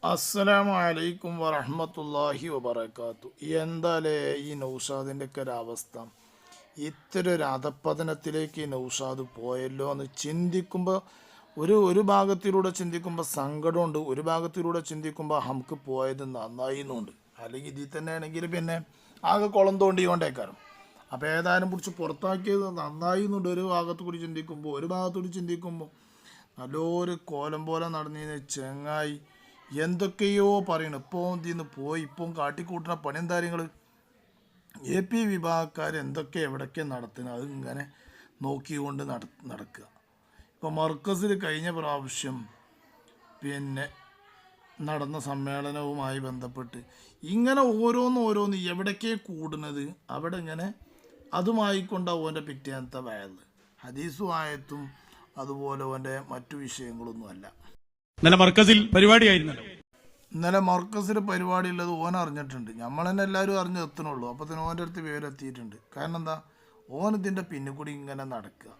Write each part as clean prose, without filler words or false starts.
അസ്സലാമു അലൈക്കും വറഹ്മത്തുള്ളാഹി വബറകാത്തു. എന്താലേ ഈ നൗഷാദിൻ്റെ ഒക്കെ ഒരവസ്ഥ, ഇത്ര ഒരു അധപ്പതനത്തിലേക്ക് ഈ നൗഷാദ് പോയല്ലോ എന്ന് ചിന്തിക്കുമ്പോൾ ഒരു ഭാഗത്തിലൂടെ ചിന്തിക്കുമ്പോൾ സങ്കടമുണ്ട്, ഒരു ഭാഗത്തിലൂടെ ചിന്തിക്കുമ്പോൾ നമുക്ക് പോയത് നന്നായി എന്നുണ്ട്. അല്ലെങ്കിൽ ഇതിൽ തന്നെ ആണെങ്കിൽ പിന്നെ ആകെ കുളം തോണ്ടിക്കൊണ്ടേക്കാരം. അപ്പോൾ ഏതായാലും പിടിച്ച് പുറത്താക്കിയത് നന്നായി എന്നുണ്ട് ഒരു ഭാഗത്തു കൂടി ചിന്തിക്കുമ്പോൾ. ഒരു ഭാഗത്തുകൂടി ചിന്തിക്കുമ്പോൾ നല്ലൊരു കോലം പോലെ നടന്നതിന് ചെങ്ങായി എന്തൊക്കെയോ പറയണം. ഇപ്പോൾ ഇതിന്ന് പോയി ഇപ്പം കാട്ടിക്കൂട്ടുന്ന പണിയും കാര്യങ്ങൾ AP വിഭാഗക്കാർ എന്തൊക്കെ എവിടൊക്കെ നടത്തുന്നത് അതിങ്ങനെ നോക്കിക്കൊണ്ട് നടക്കുക. ഇപ്പോൾ മർക്കസിൽ കഴിഞ്ഞ പ്രാവശ്യം പിന്നെ നടന്ന സമ്മേളനവുമായി ബന്ധപ്പെട്ട് ഇങ്ങനെ ഓരോന്ന് എവിടേക്കേ കൂടുന്നത് അവിടെ ഇങ്ങനെ അതുമായിക്കൊണ്ട് ഓൻ്റെ പിറ്റേന്നത്തെ വയല് ഹദീസും ആയത്തും അതുപോലെ ഓൻ്റെ മറ്റു വിഷയങ്ങളൊന്നുമല്ല. ഇന്നലെ മർക്കസിൽ പരിപാടിയായിരുന്നല്ലോ. ഇന്നലെ മർക്കസിൽ പരിപാടി ഉള്ളത് ഓൻ അറിഞ്ഞിട്ടുണ്ട്. നമ്മൾ തന്നെ എല്ലാവരും അറിഞ്ഞ് എത്തണുള്ളൂ. അപ്പോൾ തന്നെ ഓൻ്റെ അടുത്ത് വിവരം എത്തിയിട്ടുണ്ട്. കാരണം എന്താ, ഓൻ ഇതിൻ്റെ പിന്നെ കൂടി ഇങ്ങനെ നടക്കുക.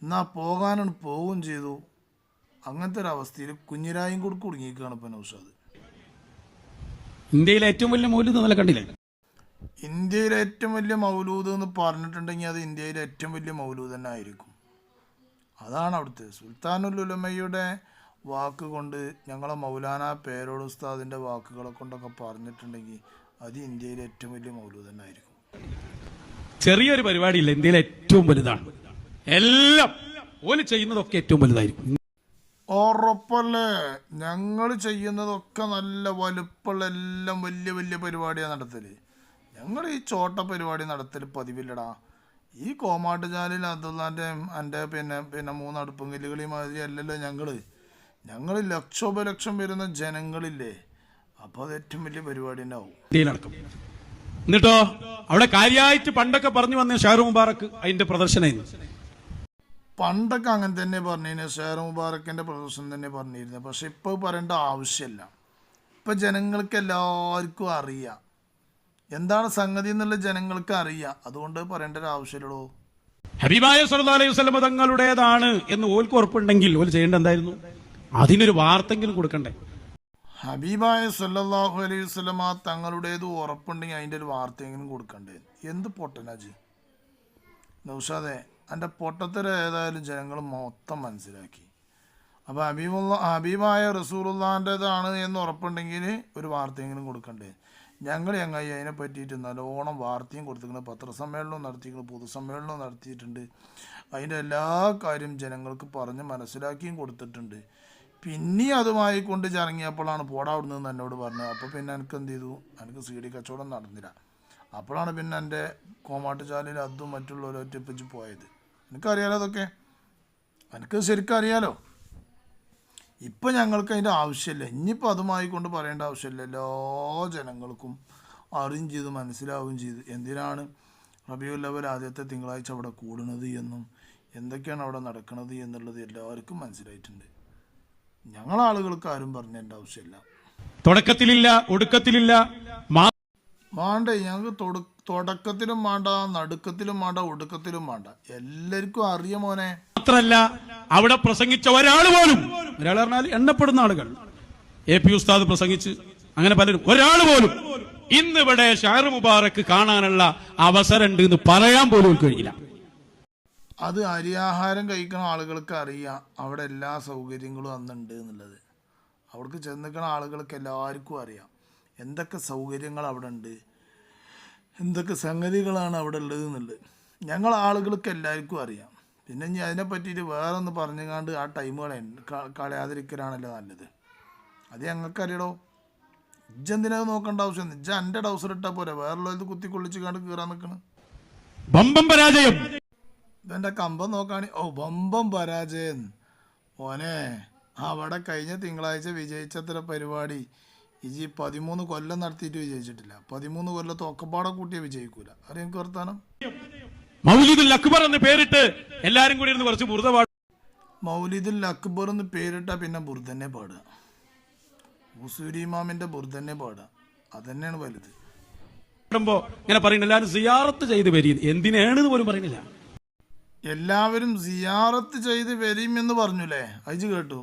എന്നാ പോകാനാണ് പോവുകയും ചെയ്തു. അങ്ങനത്തെ ഒരു അവസ്ഥയിൽ കുഞ്ഞിരായും കൂടി കുടുങ്ങിയിരിക്കുകയാണ് ഇപ്പം നൗഷാദ്. ഇന്ത്യയിലെ ഏറ്റവും വലിയ മൗലൂദ് ഇന്നലെ കണ്ടില്ലേ? ഇന്ത്യയിലെ ഏറ്റവും വലിയ മൗലൂദ് എന്ന് പറഞ്ഞിട്ടുണ്ടെങ്കിൽ അത് ഇന്ത്യയിലെ ഏറ്റവും വലിയ മൗലൂദ് തന്നെ ആയിരിക്കും. അതാണ് അവിടുത്തെ സുൽത്താനുൽ ഉലമയുടെ വാക്ക് കൊണ്ട്, ഞങ്ങളെ മൗലാന പേരോട് ഉസ്താദിൻ്റെ വാക്കുകളെ കൊണ്ടൊക്കെ പറഞ്ഞിട്ടുണ്ടെങ്കിൽ അത് ഇന്ത്യയിലെ ഏറ്റവും വലിയ മൗലൂദ് തന്നെ ആയിരിക്കും. ചെറിയൊരു പരിപാടിയില്ല, ഇന്ത്യയിലെ ഏറ്റവും വലുതാണ്. എല്ലാം ഓല് ചെയ്യുന്നതൊക്കെ ഏറ്റവും വലുതായിരിക്കും. ഉറപ്പല്ലേ, ഞങ്ങൾ ചെയ്യുന്നതൊക്കെ നല്ല വലുപ്പമുള്ള എല്ലാം വലിയ വലിയ പരിപാടിയാണ് നടത്തല്. ഞങ്ങൾ ഈ ചോട്ട പരിപാടി നടത്തൽ പതിവില്ലടാ. ഈ കോമാട്ടുചാലിൽ അബ്ദുള്ളാൻ്റെ എൻ്റെ പിന്നെ 3 അടുപ്പുങ്കല്ലുകളി മാതിരി അല്ലല്ലോ ഞങ്ങൾ ലക്ഷോപലക്ഷം വരുന്ന ജനങ്ങളില്ലേ. അപ്പോൾ അത് ഏറ്റവും വലിയ പരിപാടി തന്നെ ആവും. എന്നിട്ടോ അവിടെ കാര്യമായിട്ട് പണ്ടൊക്കെ പറഞ്ഞു വന്ന ഷാറു മുബാറക്ക് അതിന്റെ പ്രദർശനം പണ്ടൊക്കെ അങ്ങനെ തന്നെ പറഞ്ഞിരുന്നു. ഷാറു മുബാറക്കിൻ്റെ പ്രദർശനം തന്നെ പറഞ്ഞിരുന്നത്. പക്ഷെ ഇപ്പോൾ പറയേണ്ട ആവശ്യമില്ല. ഇപ്പം ജനങ്ങൾക്ക് എല്ലാവർക്കും അറിയാം എന്താണ് സംഗതി എന്നുള്ള ജനങ്ങൾക്ക് അറിയാം. അതുകൊണ്ട് പറയേണ്ട ഒരു ആവശ്യമുള്ളൂ. ഹബീബായ സല്ലല്ലാഹു അലൈഹി വസല്ലം തങ്ങളുടേതാണ് എന്ന് ഓൽക്ക് ഉറപ്പുണ്ടെങ്കിൽ ഓൽ ചെയ്യേണ്ട എന്തായിരുന്നു? അതിനൊരു വാർത്തെങ്കിലും കൊടുക്കണ്ടേ? ഹബീബായ സല്ലല്ലാഹു അലൈഹി വസല്ലം തങ്ങളുടേത് ഉറപ്പുണ്ടെങ്കിൽ അതിൻ്റെ ഒരു വാർത്തെങ്കിലും കൊടുക്കണ്ടേ? എന്ത് പൊട്ടനാജ് നൗഷാദേ, എൻ്റെ പൊട്ടത്തര ഏതായാലും ജനങ്ങൾ മൊത്തം മനസ്സിലാക്കി. അപ്പോൾ ഹബീബായ റസൂലുള്ളാഹിൻ്റെതാണ് എന്ന് ഉറപ്പുണ്ടെങ്കിൽ ഒരു വാർത്തെങ്കിലും കൊടുക്കണ്ടേ? ഞങ്ങൾ ചങ്ങായി അതിനെ പറ്റിയിട്ട് നല്ലോണം വാർത്തയും കൊടുത്തിരിക്കുന്നത്, പത്രസമ്മേളനവും നടത്തിയിരിക്കുന്നത്, പൊതുസമ്മേളനവും നടത്തിയിട്ടുണ്ട്. അതിൻ്റെ എല്ലാ കാര്യം ജനങ്ങൾക്ക് പറഞ്ഞ് മനസ്സിലാക്കിയും കൊടുത്തിട്ടുണ്ട്. പിന്നെ അതുമായി കൊണ്ട് ചറങ്ങിയപ്പോഴാണ് പോടാ അവിടുന്ന് എന്നോട് പറഞ്ഞത്. അപ്പോൾ പിന്നെ എനിക്ക് എന്ത് ചെയ്തു, എനിക്ക് CD കച്ചവടം നടന്നില്ല. അപ്പോഴാണ് പിന്നെ എൻ്റെ കോമാട്ടുചാലിൽ അതും മറ്റുള്ളവരൊറ്റ വെച്ച് പോയത്. എനിക്കറിയാലോ, അതൊക്കെ എനിക്ക് ശരിക്കും അറിയാലോ. ഇപ്പം ഞങ്ങൾക്ക് അതിൻ്റെ ആവശ്യമില്ല. ഇനിയിപ്പോൾ അതുമായി കൊണ്ട് പറയേണ്ട ആവശ്യമില്ല. എല്ലാ ജനങ്ങൾക്കും അറിയും ചെയ്ത് മനസ്സിലാവുകയും ചെയ്തു എന്തിനാണ് റബീഉൽ അവ്വൽ ആദ്യത്തെ തിങ്കളാഴ്ച അവിടെ കൂടുന്നത് എന്നും എന്തൊക്കെയാണ് അവിടെ നടക്കുന്നത് എന്നുള്ളത് എല്ലാവർക്കും മനസ്സിലായിട്ടുണ്ട്. ഞങ്ങളാളുകൾക്ക് ആരും പറഞ്ഞതിൻ്റെ ആവശ്യമില്ല. തുടക്കത്തിലില്ല, ഒടുക്കത്തിലില്ല, വേണ്ടേ. ഞങ്ങൾക്ക് തുടക്കത്തിലും വേണ്ട, നടുക്കത്തിലും വേണ്ട, ഒടുക്കത്തിലും വേണ്ട. എല്ലാവർക്കും അറിയാം മോനെ. മാത്രല്ല അവിടെ പ്രസംഗിച്ച ഒരാൾ പറഞ്ഞാൽ എണ്ണപ്പെടുന്ന ആളുകൾ, AP ഉസ്താദ് പ്രസംഗിച്ച് അങ്ങനെ പലരും, ഒരാൾ പോലും ഇന്നിവിടെ ഷാറു മുബാറക്ക് കാണാനുള്ള അവസരം ഉണ്ട് എന്ന് പറയാൻ പോലും കഴിയില്ല. അത് അരിയാഹാരം കഴിക്കുന്ന ആളുകൾക്ക് അറിയാം അവിടെ എല്ലാ സൗകര്യങ്ങളും അന്നുണ്ട് എന്നുള്ളത്. അവിടേക്ക് ചെന്നിക്കുന്ന ആളുകൾക്ക് എല്ലാവർക്കും അറിയാം എന്തൊക്കെ സൗകര്യങ്ങൾ അവിടെ ഉണ്ട്, എന്തൊക്കെ സംഗതികളാണ് അവിടെ ഉള്ളത് എന്നുള്ളത്. ഞങ്ങൾ ആളുകൾക്ക് എല്ലാവർക്കും അറിയാം. പിന്നെ ഇനി അതിനെ പറ്റിയിട്ട് വേറെ ഒന്ന് പറഞ്ഞുകൊണ്ട് ആ ടൈം കളയാതിരിക്കലാണല്ലോ നല്ലത്. അത് ഞങ്ങൾക്കറിയടോ. ഇജ്ജെന്തിനത് നോക്കേണ്ട ആവശ്യം? ഇജ്ജ എൻ്റെ ഡൗസർ ഇട്ടാൽ പോരെ, വേറുള്ളത് കുത്തിക്കൊള്ളിച്ച് കണ്ട് കീറാൻ നിൽക്കണം. ബമ്പം പരാജയം. ഇതെൻ്റെ കമ്പം നോക്കാണ്. ബമ്പം പരാജയം മോനെ. അവിടെ കഴിഞ്ഞ തിങ്കളാഴ്ച വിജയിച്ചത്ര പരിപാടി ഇജി 13 കൊല്ലം നടത്തിയിട്ട് വിജയിച്ചിട്ടില്ല. 13 കൊല്ലത്ത് ഒക്കെപ്പാടെ കൂട്ടിയേ വിജയിക്കൂല. അറിയാം എനിക്ക് വർത്താനം. മൗലിദുൽ അക്ബർ എന്ന് പേരിട്ട് എല്ലാരും കൂടി ഇരുന്ന് കുറച്ച് ബുർദ പാടും. മൗലിദുൽ അക്ബർ എന്ന് പേരിട്ടാൽ പിന്നെ ബുർദന്നെ പാടുക, ഹുസൂരി ഇമാമിന്റെ ബുർദന്നെ പാടുക. അതന്നെയാണ് വലുത്. ഇങ്ങനെ പറയുന്നത് എല്ലാവരും സിയാറത്ത് ചെയ്ത് വരും, എന്തിനാണ് പോലും പറയുന്നില്ല. എല്ലാവരും സിയാറത്ത് ചെയ്ത് വരും എന്ന് പറഞ്ഞുല്ലേ, അയച്ചു കേട്ടു.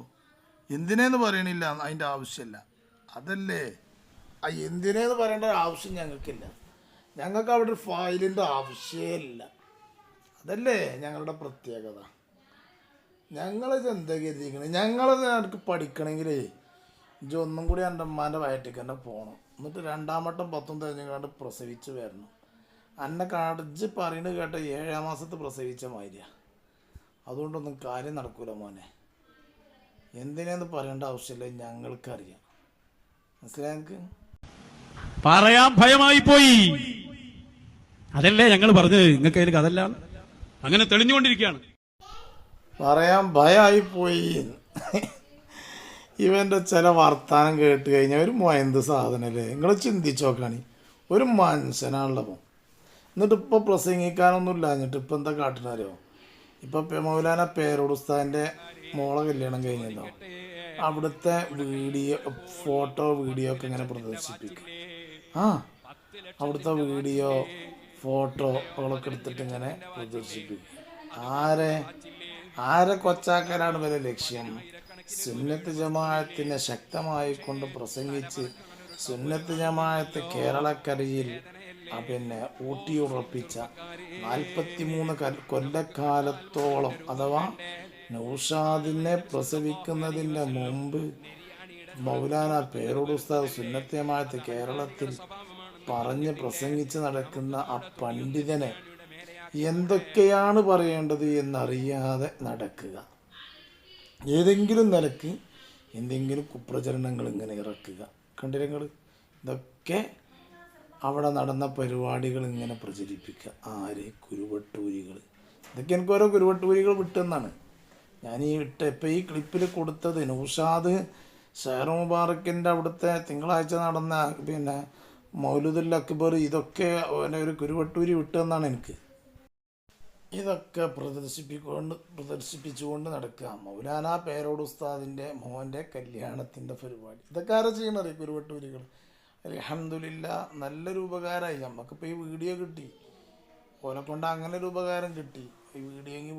എന്തിനേന്ന് പറയണില്ല, അതിൻ്റെ ആവശ്യമില്ല. അതല്ലേ ആ എന്തിനേന്ന് പറയേണ്ട ആവശ്യം ഞങ്ങൾക്കില്ല. ഞങ്ങൾക്ക് അവിടെ ഒരു ഫയലിൻ്റെ ആവശ്യമില്ല. അതല്ലേ ഞങ്ങളുടെ പ്രത്യേകത. ഞങ്ങൾ എന്താ കരുതിയിരിക്കണേ, ഞങ്ങളത് എനിക്ക് പഠിക്കണമെങ്കിൽ ഒന്നും കൂടി എൻ്റെ അമ്മാൻ്റെ വയറ്റിക്ക് തന്നെ പോകണം. എന്നിട്ട് 2ാം വട്ടം 10 തികഞ്ഞുകൊണ്ട് പ്രസവിച്ച് വരണം. എന്നെ കടിച്ച് പറയുന്നത് കേട്ട 7ാം മാസത്ത് പ്രസവിച്ച മാതിരിയാണ്. അതുകൊണ്ടൊന്നും കാര്യം നടക്കൂല മോനെ. എന്തിനെന്ന് പറയേണ്ട ആവശ്യമില്ല, ഞങ്ങൾക്കറിയാം. മനസ്സിലായി? എനിക്ക് പറയാൻ ഭയമായി പോയി. അതല്ലേ ഞങ്ങൾ പറഞ്ഞത്, നിങ്ങൾക്ക് അതിൽ അതല്ല അങ്ങനെ തെളിഞ്ഞുകൊണ്ടിരിക്കുകയാണ്. പറയാൻ ഭയമായി പോയി. ഇവൻ്റെ ചില വർത്താനം കേട്ട് കഴിഞ്ഞാൽ ഒരു എന്ത് സാധനമല്ലേ. നിങ്ങൾ ചിന്തിച്ച് നോക്കുകയാണ്, ഒരു മനുഷ്യനാണല്ലോ. എന്നിട്ട് ഇപ്പോൾ പ്രസംഗിക്കാനൊന്നും ഇല്ലാഞ്ഞിട്ട് ഇപ്പം എന്താ കാട്ടുന്നറിയോ? ഇപ്പം മൗലാന പേരോട് ഉസ്താദിൻ്റെ മോളെ കല്യാണം കഴിഞ്ഞല്ലോ. അവിടുത്തെ ഫോട്ടോ വീഡിയോ ഒക്കെ ഇങ്ങനെ പ്രദർശിപ്പിക്കും. അവിടുത്തെ വീഡിയോ ഫോട്ടോകളൊക്കെ എടുത്തിട്ട് ഇങ്ങനെ പ്രദർശിപ്പിക്കും. ആരെ കൊച്ചാക്കാനാണ് ഇവരെ ലക്ഷ്യം? സുന്നത്ത് ജമാഅത്തിനെ ശക്തമായി കൊണ്ട് പ്രസംഗിച്ച് സുന്നത്ത് ജമാഅത്ത് കേരളക്കരയിൽ പിന്നെ ഊട്ടിയുറപ്പിച്ച 43 കൊല്ലക്കാലത്തോളം, അഥവാ നൗഷാദിനെ പ്രസവിക്കുന്നതിൻ്റെ മുമ്പ് മൗലാന പേരോട് ഉസ്താദ് സുന്നത്ത് ജമാഅത്ത് കേരളത്തിൽ പറഞ്ഞ് പ്രസംഗിച്ച് നടക്കുന്ന ആ പണ്ഡിതനെ എന്തൊക്കെയാണ് പറയേണ്ടത് എന്നറിയാതെ നടക്കുക. ഏതെങ്കിലും നിലക്ക് എന്തെങ്കിലും കുപ്രചരണങ്ങൾ ഇങ്ങനെ ഇറക്കുക. കണ്ടിരങ്ങൾ ഇതൊക്കെ അവിടെ നടന്ന പരിപാടികൾ ഇങ്ങനെ പ്രചരിപ്പിക്കുക. കുരുവട്ടൂരികൾ. ഇതൊക്കെ എനിക്ക് ഓരോ കുരുവട്ടൂരികൾ വിട്ടെന്നാണ് ഞാൻ ഇപ്പോൾ ഈ ക്ലിപ്പിൽ കൊടുത്തത്. നൗഷാദ് ഷെയർ മുബാറക്കിൻ്റെ അവിടുത്തെ തിങ്കളാഴ്ച നടന്ന മൗലൂദുൽ അക്ബർ, ഇതൊക്കെ ഒരു കുരുവട്ടൂരി വിട്ടെന്നാണ് എനിക്ക്. ഇതൊക്കെ പ്രദർശിപ്പിച്ചുകൊണ്ട് നടക്കുക. മൗലാന പേരോട് ഉസ്താദിൻ്റെ മോൻ്റെ കല്യാണത്തിൻ്റെ പരിപാടി. ഇതൊക്കെ ആരാ ചെയ്യണത്? കുരുവട്ടൂരികൾ. അൽഹംദുലില്ലാ, നല്ലൊരു ഉപകാരമായി. നമുക്കിപ്പോൾ ഈ വീഡിയോ കിട്ടി, ഓനെ കൊണ്ട് അങ്ങനെ ഒരു ഉപകാരം കിട്ടി. ഈ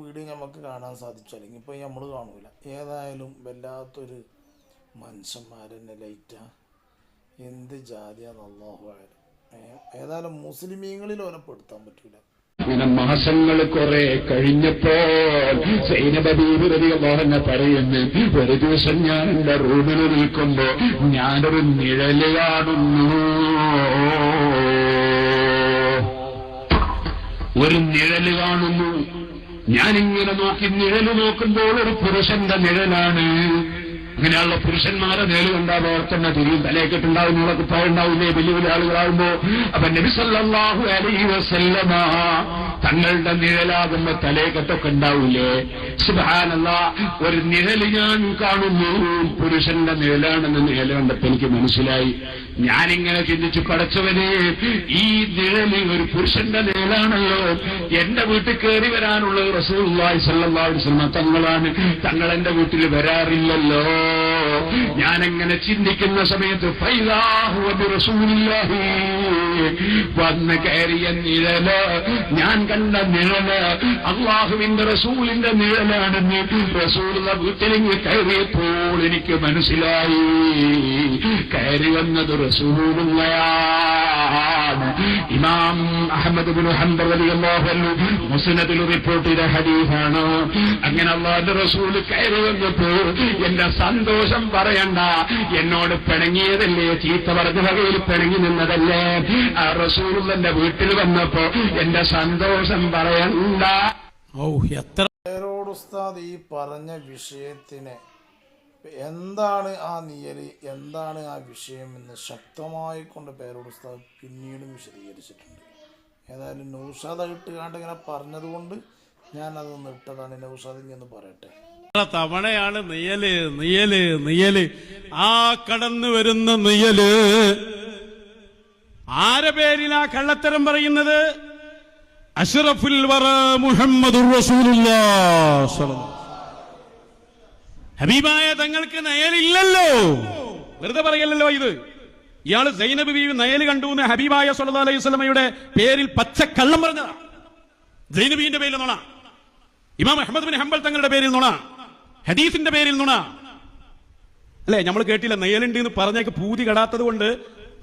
വീഡിയോ നമുക്ക് കാണാൻ സാധിച്ചു, അല്ലെങ്കിൽ ഇപ്പോൾ നമ്മൾ കാണൂല. ഏതായാലും വല്ലാത്തൊരു മനുഷ്യന്മാരെന്നെ ലൈറ്റാ. എന്ത് ജാതിയാന്ന് അല്ലാഹു അഅലം. ഏതായാലും മുസ്ലിമീങ്ങളിൽ ഓനെ പെടുത്താൻ പറ്റൂല. ഇങ്ങനെ മാസങ്ങൾ കുറെ കഴിഞ്ഞപ്പോൾ സൈനബ് ബീവി റളിയല്ലാഹു അൻഹ പറയുന്നു, ഒരു ദിവസം ഞാൻ എന്റെ റൂമിൽ നിൽക്കുമ്പോ ഞാനൊരു നിഴല് കാണുന്നു. ഒരു നിഴല് കാണുന്നു. ഞാനിങ്ങനെ നിഴല് നോക്കുമ്പോൾ ഒരു പുരുഷന്റെ നിഴലാണ്. അങ്ങനെയുള്ള പുരുഷന്മാരെ നിഴല് കണ്ടാൽ ഓർത്തന്നെ തിരിയും. തലയെക്കെട്ടുണ്ടാവും, നിങ്ങളൊക്കെ പാടുണ്ടാവില്ലേ വലിയ വലിയ ആളുകളാകുമ്പോ. അപ്പൊ നബി സല്ലല്ലാഹു അലൈഹി വസല്ലമ തങ്ങളുടെ നിഴലാകുമ്പോ തലയെക്കെട്ടൊക്കെ ഉണ്ടാവൂലേ? സുബ്ഹാനല്ലാഹ്, ഒരു നിഴല് ഞാൻ കാണുന്നു. പുരുഷന്റെ നിഴലാണെന്ന് നിഴല് കണ്ടപ്പോ എനിക്ക് മനസ്സിലായി. ഞാനിങ്ങനെ ചിന്തിച്ചു, പടച്ചവനെ, ഈ നിഴല് ഒരു പുരുഷന്റെ നിഴലാണല്ലോ. എന്റെ വീട്ടിൽ കയറി വരാനുള്ളത് റസൂലുള്ളാഹി സ്വല്ലല്ലാഹു അലൈഹി വസല്ലം തങ്ങളാണ്. തങ്ങൾ എന്റെ വീട്ടിൽ വരാറില്ലല്ലോ. ഞാനെങ്ങനെ ചിന്തിക്കുന്ന സമയത്ത് വന്ന് കയറിയ നിഴല്, ഞാൻ കണ്ട നിഴല് അല്ലാഹുവിന്റെ റസൂലിന്റെ നിഴലാണെന്ന് റസൂലുള്ള വീട്ടിലേക്ക് കയറിയപ്പോൾ എനിക്ക് മനസ്സിലായി. കയറി വന്നത് റസൂലുള്ളയാണ്. ഇമാം അഹ്മദ് ഇബ്നു ഹംബൽ റളിയല്ലാഹു അൻഹു മുസ്നദിൽ റിപ്പോർട്ട് ചെയ്ത ഹദീസാണ്. അങ്ങനെ അല്ലാഹുവിന്റെ റസൂൽ കയറി വന്നപ്പോൾ എന്റെ സന്തോഷം പറയണ്ട. എന്നോട് പിണങ്ങിയതല്ലേ, ചീത്ത പറഞ്ഞ വകയിൽ പിണങ്ങി നിന്നതല്ലേ. ആ റസൂലുള്ളാഹിന്റെ വീട്ടിൽ വന്നപ്പോ എന്റെ സന്തോഷം പറയണ്ട. പേരോട് ഉസ്താദ് ഈ പറഞ്ഞ വിഷയത്തിന് എന്താണ് ആ നിയല്, എന്താണ് ആ വിഷയം എന്ന് ശക്തമായി കൊണ്ട് പേരോട് ഉസ്താദ് പിന്നീടും വിശദീകരിച്ചിട്ടുണ്ട്. ഏതായാലും നൗഷാദ് ഇട്ടുകാണ്ട് ഇങ്ങനെ പറഞ്ഞതുകൊണ്ട് ഞാനതൊന്ന് ഇട്ടതാണ്. നൗഷാദ് ഇനി ഒന്ന് പറയട്ടെ. തവണയാണ് നിയല് നിയല് നിയല്. ആ കടന്നു വരുന്ന നിയല് ആരെ പേരിലാ കള്ളത്തരം പറയുന്നത്? അഷ്റഫുൽ വറ മുഹമ്മദുർ റസൂലുള്ളാഹ്. ഹബീബായ തങ്ങൾക്ക് നയലില്ലല്ലോ. വെറുതെ പറയല്ലോ ഇത്. ഇയാള് സൈനബ് ബീവി നയല് കണ്ടു എന്ന് ഹബീബായ സ്വല്ലല്ലാഹു അലൈഹി വസല്ലമയുടെ പേരിൽ പച്ചക്കള്ളം പറഞ്ഞതാ. സൈനബീന്റെ പേരിൽ നുണ, ഇമാം അഹ്മദ് ബിൻ ഹംബൽ തങ്ങളുടെ പേരിൽ നുണ, ഹദീസിന്റെ പേരിൽ നുണ. അല്ലെ? നമ്മൾ കേട്ടില്ല നെയ്യലുണ്ട് എന്ന് പറഞ്ഞേക്ക് പൂതി കെടാത്തത് കൊണ്ട്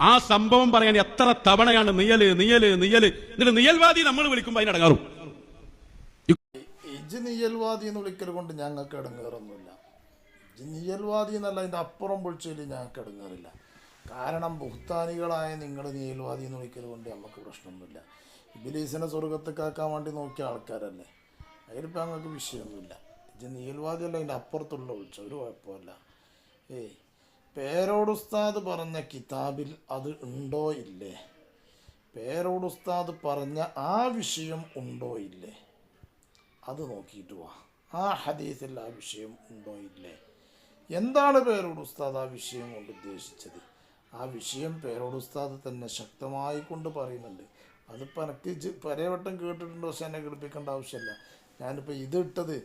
ആ സംഭവം പറയാൻ എത്ര തവണയാണ് നിയല് നിയല് നിയല് എന്നിട്ട് നിയൽവാദി നമ്മൾ വിളിക്കുമ്പോൾ അതിനടങ്ങാറും. ഇജ് നിയൽവാദി എന്ന് വിളിക്കൽ കൊണ്ട് ഞങ്ങൾക്ക് ഇടങ്ങേറൊന്നുമില്ല. ഇജ് നിയൽവാദി എന്നല്ല, അതിൻ്റെ അപ്പുറം പൊളിച്ചതിൽ ഞങ്ങൾക്ക് ഇടങ്ങേറില്ല. കാരണം ബുഹ്താനികളായ നിങ്ങൾ നിയൽവാദി എന്ന് വിളിക്കൽ കൊണ്ട് നമുക്ക് പ്രശ്നമൊന്നുമില്ല. ഇബ്ലീസിനെ സ്വർഗത്തേക്കാക്കാൻ വേണ്ടി നോക്കിയ ആൾക്കാരല്ലേ, അതിലിപ്പോൾ ഞങ്ങൾക്ക് വിഷയമൊന്നുമില്ല. ഇജ് നിയൽവാദി അല്ല, അതിൻ്റെ അപ്പുറത്തുള്ള വിളിച്ച ഒരു കുഴപ്പമില്ല. പേരോട് ഉസ്താദ് പറഞ്ഞ കിതാബിൽ അത് ഉണ്ടോ ഇല്ലേ? പേരോട് ഉസ്താദ് പറഞ്ഞ ആ വിഷയം ഉണ്ടോ ഇല്ലേ? അത് നോക്കിയിട്ട് വാ. ആ ഹദീസിൽ ആ വിഷയം ഉണ്ടോ ഇല്ലേ? എന്താണ് പേരോട് ഉസ്താദ് ആ വിഷയം കൊണ്ട് ഉദ്ദേശിച്ചത്? ആ വിഷയം പേരോട് ഉസ്താദ് തന്നെ ശക്തമായി കൊണ്ട് പറയുന്നുണ്ട്. അതിപ്പോൾ എനിക്ക് പലവട്ടം കേട്ടിട്ടുണ്ട്, പക്ഷെ എന്നെ കേൾപ്പിക്കേണ്ട ആവശ്യമില്ല. ഞാനിപ്പോൾ ഇത് ഇട്ടത്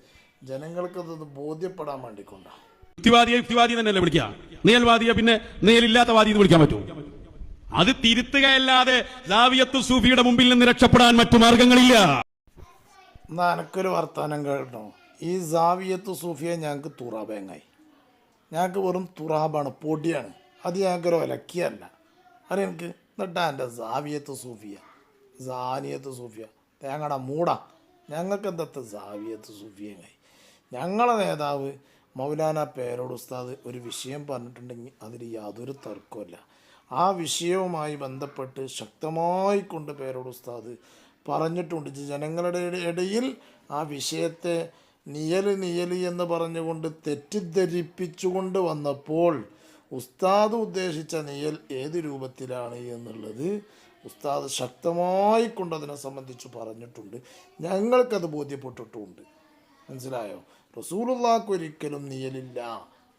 ജനങ്ങൾക്കത് ബോധ്യപ്പെടാൻ വേണ്ടിക്കൊണ്ടാണ്. യുക്തിവാദിയെ യുക്തിവാദി തന്നെയല്ലേ വിളിക്കുക? നിയൽവാദിയെ പിന്നെ നിയലില്ലാത്ത വാദി എന്ന് വിളിക്കാൻ പറ്റുമോ? അത് തിരുത്തുകയല്ലാതെ സാവിയത്ത് സൂഫിയുടെ മുമ്പിൽ നിന്ന് രക്ഷപ്പെടാൻ മറ്റു മാർഗങ്ങളില്ല. എന്നാ എനക്കൊരു വർത്താനം കേട്ടോ. ഈ സാവിയത്ത് സൂഫിയെ ഞങ്ങൾക്ക് തുറാബേങ്ങായി. ഞങ്ങൾക്ക് വെറും തുറാബാണ്, പൊടിയാണ്. അത് ഞങ്ങൾക്കൊരു ഒലക്കിയല്ല. അറിയാം എനിക്ക്. എന്നിട്ടാ എൻ്റെ സാവിയത്ത് സൂഫിയ, സാനിയത്ത് സൂഫിയ തേങ്ങട മൂടാ. ഞങ്ങൾക്ക് എന്തത്തെ സാവിയത്ത് സൂഫിയങ്ങായി. ഞങ്ങളെ നേതാവ് മൗലാന പേരോട് ഉസ്താദ് ഒരു വിഷയം പറഞ്ഞിട്ടുണ്ടെങ്കിൽ അതിൽ യാതൊരു തർക്കമില്ല. ആ വിഷയവുമായി ബന്ധപ്പെട്ട് ശക്തമായി കൊണ്ട് പേരോട് ഉസ്താദ് പറഞ്ഞിട്ടുണ്ട്. ജനങ്ങളുടെ ഇടയിൽ ആ വിഷയത്തെ നിയല് എന്ന് പറഞ്ഞുകൊണ്ട് തെറ്റിദ്ധരിപ്പിച്ചുകൊണ്ട് വന്നപ്പോൾ ഉസ്താദ് ഉദ്ദേശിച്ച നിയൽ ഏത് രൂപത്തിലാണ് എന്നുള്ളത് ഉസ്താദ് ശക്തമായി കൊണ്ട് അതിനെ സംബന്ധിച്ച് പറഞ്ഞിട്ടുണ്ട്. ഞങ്ങൾക്കത് ബോധ്യപ്പെട്ടിട്ടുമുണ്ട്. മനസ്സിലായോ? റസൂലുള്ളാഹിക്ക് ഒരിക്കലും നിയലില്ല,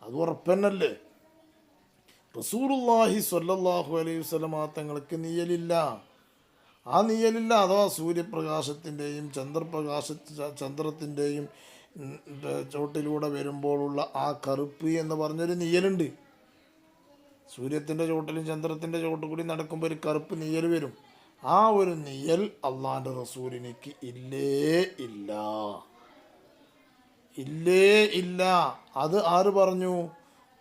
അത് ഉറപ്പന്നല്ലേ. റസൂലുള്ളാഹി സ്വല്ലല്ലാഹു അലൈഹി വസല്ലമ തങ്ങൾക്ക് നിയലില്ല. ആ നിയലില്ല അഥവാ സൂര്യപ്രകാശത്തിൻ്റെയും ചന്ദ്രത്തിൻ്റെയും ചോട്ടിലൂടെ വരുമ്പോഴുള്ള ആ കറുപ്പ് എന്ന് പറഞ്ഞൊരു നിയലുണ്ട്. സൂര്യത്തിൻ്റെ ചോട്ടിലും ചന്ദ്രത്തിൻ്റെ ചോട്ടിൽ കൂടി നടക്കുമ്പോൾ ഒരു കറുപ്പ് നിയൽ വരും. ആ ഒരു നിയൽ അള്ളാൻ്റെ റസൂലിനിക്ക് ഇല്ലേ ഇല്ല. അത് ആര് പറഞ്ഞു?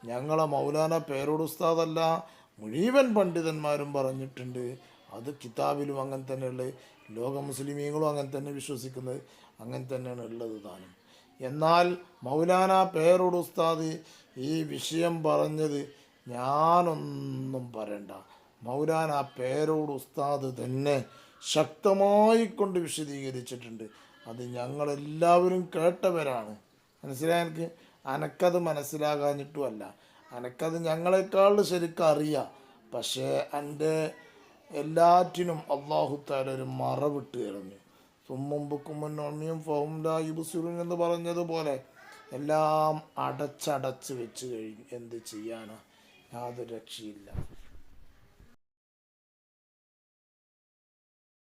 ഞങ്ങളെ മൗലാന പേരോട് ഉസ്താദല്ല, മുഴുവൻ പണ്ഡിതന്മാരും പറഞ്ഞിട്ടുണ്ട്. അത് കിതാബിലും അങ്ങനെ തന്നെയുള്ള, ലോക മുസ്ലിമീങ്ങളും അങ്ങനെ തന്നെ വിശ്വസിക്കുന്നത്, അങ്ങനെ തന്നെയാണ് ഉള്ളത് താനും. എന്നാൽ മൗലാന പേരോട് ഉസ്താദ് ഈ വിഷയം പറഞ്ഞത് ഞാനൊന്നും പറയണ്ട. മൗലാന പേരോട് ഉസ്താദ് തന്നെ ശക്തമായി കൊണ്ട് വിശദീകരിച്ചിട്ടുണ്ട്. അത് ഞങ്ങളെല്ലാവരും കേട്ടവരാണ്. മനസ്സിലായ എനിക്ക്? അനക്കത് മനസ്സിലാകാഞ്ഞിട്ടുമല്ല, അനക്കത് ഞങ്ങളെക്കാൾ ശരിക്കും അറിയാം. പക്ഷേ എൻ്റെ എല്ലാറ്റിനും അള്ളാഹു തആല ഒരു മറവിട്ട് എറിഞ്ഞു. സുമ്മുമ്പുക്കുമുന്നോമിയും ഫൗംലാ യുബ്സിറൂൻ എന്ന് പറഞ്ഞതുപോലെ എല്ലാം അടച്ചടച്ച് വെച്ച് കഴിഞ്ഞു. എന്ത് ചെയ്യാനാ? യാതൊരു രക്ഷയില്ല.